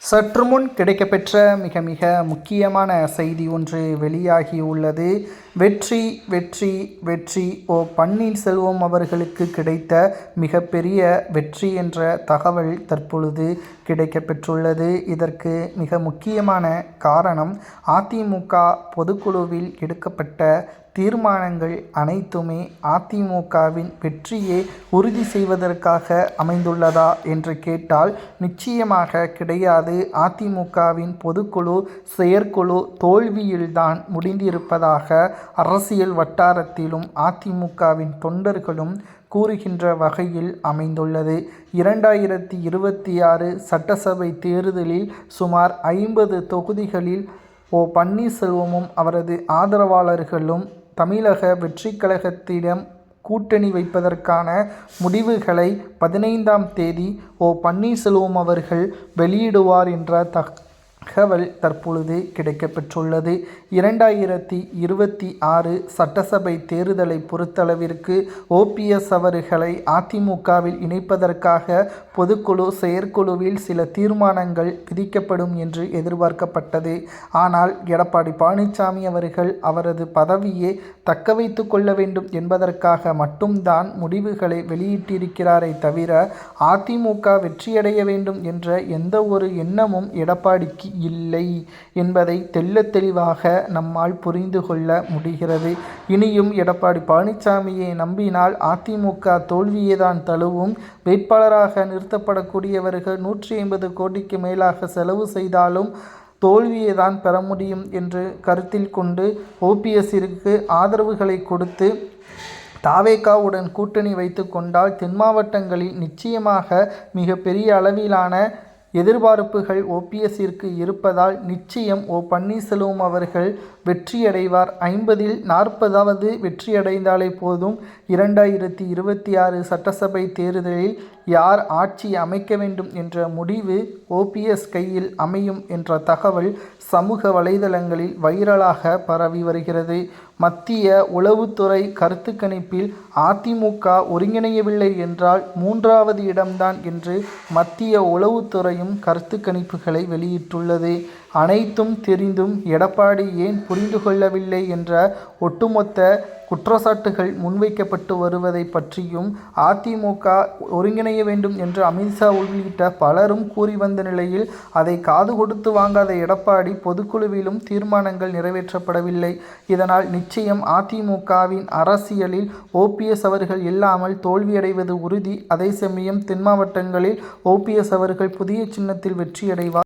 சற்று முன் கிடைக்கப்பெற்ற மிக மிக முக்கியமான செய்தி ஒன்று வெளியாகியுள்ளது. வெற்றி வெற்றி வெற்றி! ஓ பன்னீர்செல்வம் அவர்களுக்கு கிடைத்த மிகப்பெரிய வெற்றி என்ற தகவல் தற்பொழுது கிடைக்கப்பெற்றுள்ளது. இதற்கு மிக முக்கியமான காரணம் அதிமுக பொதுக்குழுவில் எடுக்கப்பட்ட தீர்மானங்கள் அனைத்துமே அதிமுகவின் வெற்றியை உறுதி செய்வதற்காக அமைந்துள்ளதா என்று கேட்டால் நிச்சயமாக கிடையாது. அதிமுகவின் பொதுக்குழு செயற்குழு தோல்வியில்தான் முடிந்திருப்பதாக அரசியல் வட்டாரத்திலும் அதிமுகவின் தொண்டர்களும் கூறுகின்ற வகையில் அமைந்துள்ளது. 2026 சட்டசபை தேர்தலில் சுமார் 50 தொகுதிகளில் ஓ பன்னீர்செல்வமும் அவரது ஆதரவாளர்களும் தமிழக வெற்றிக் கழகத்திடம் கூட்டணி வைப்பதற்கான முடிவுகளை 15ஆம் தேதி ஓ பன்னீர்செல்வம் அவர்கள் வெளியிடுவார் என்ற தகவல் தற்பொழுது கிடைக்கப்பெற்றுள்ளது. 2026 சட்டசபை தேர்தலை பொறுத்தளவிற்கு ஓபிஎஸ் அவர்களை அதிமுகவில் இணைப்பதற்காக பொதுக்குழு செயற்குழுவில் சில தீர்மானங்கள் விதிக்கப்படும் என்று எதிர்பார்க்கப்பட்டது. ஆனால் எடப்பாடி பழனிசாமி அவர்கள் அவரது பதவியை தக்க வைத்துக் கொள்ள வேண்டும் என்பதற்காக மட்டும்தான் முடிவுகளை வெளியிட்டிருக்கிறாரே தவிர அதிமுக வெற்றியடைய வேண்டும் என்ற எந்த ஒரு எண்ணமும் எடப்பாடிக்கு இல்லை என்பதை தெள்ளத் தெளிவாக நம்மால் புரிந்து கொள்ள முடிகிறது. இனியும் எடப்பாடி பழனிசாமியை நம்பினால் அதிமுக தோல்வியை தான் தழுவும். வேட்பாளராக நிறுத்தப்படக்கூடியவர்கள் 150 கோடிக்கு மேலாக செலவு செய்தாலும் தோல்வியை தான் பெற முடியும் என்று கருத்தில் கொண்டு ஓபிஎஸ்ஸிற்கு ஆதரவுகளை கொடுத்து தாவேகாவுடன் கூட்டணி வைத்து கொண்டால் தென் மாவட்டங்களில் நிச்சயமாக மிக பெரிய அளவிலான எதிர்பார்ப்புகள் ஓபிஎஸ்ஸிற்கு இருப்பதால் நிச்சயம் ஓ பன்னீர்செல்வம் அவர்கள் வெற்றியடைவார். 50இல் 40வது வெற்றியடைந்தாலே போதும். 2026 சட்டசபை தேர்தலில் யார் ஆட்சி அமைக்க வேண்டும் என்ற முடிவு ஓபிஎஸ் கையில் அமையும் என்ற தகவல் சமூக வலைதளங்களில் வைரலாக பரவி வருகிறது. மத்திய உளவுத்துறை கருத்து கணிப்பில் அதிமுக ஒருங்கிணையவில்லை என்றால் 3வது இடம்தான் என்று மத்திய உளவுத்துறையும் கருத்து கணிப்புகளை வெளியிட்டுள்ளது. அனைத்தும் தெரிந்தும் எடப்பாடி ஏன் புரிந்து கொள்ளவில்லை என்ற ஒட்டுமொத்த குற்றச்சாட்டுகள் முன்வைக்கப்பட்டு வருவதை பற்றியும் அதிமுக ஒருங்கிணைய வேண்டும் என்று அமித்ஷா உள்ளிட்ட பலரும் கூறி வந்த நிலையில் அதை காது கொடுத்து வாங்காத எடப்பாடி பொதுக்குழுவிலும் தீர்மானங்கள் நிறைவேற்றப்படவில்லை. இதனால் நிச்சயம் அதிமுகவின் அரசியலில் ஓபிஎஸ் அவர்கள் இல்லாமல் தோல்வியடைவது உறுதி. அதே சமயம் தென் மாவட்டங்களில் ஓபிஎஸ் அவர்கள் புதிய சின்னத்தில் வெற்றியடைவார்.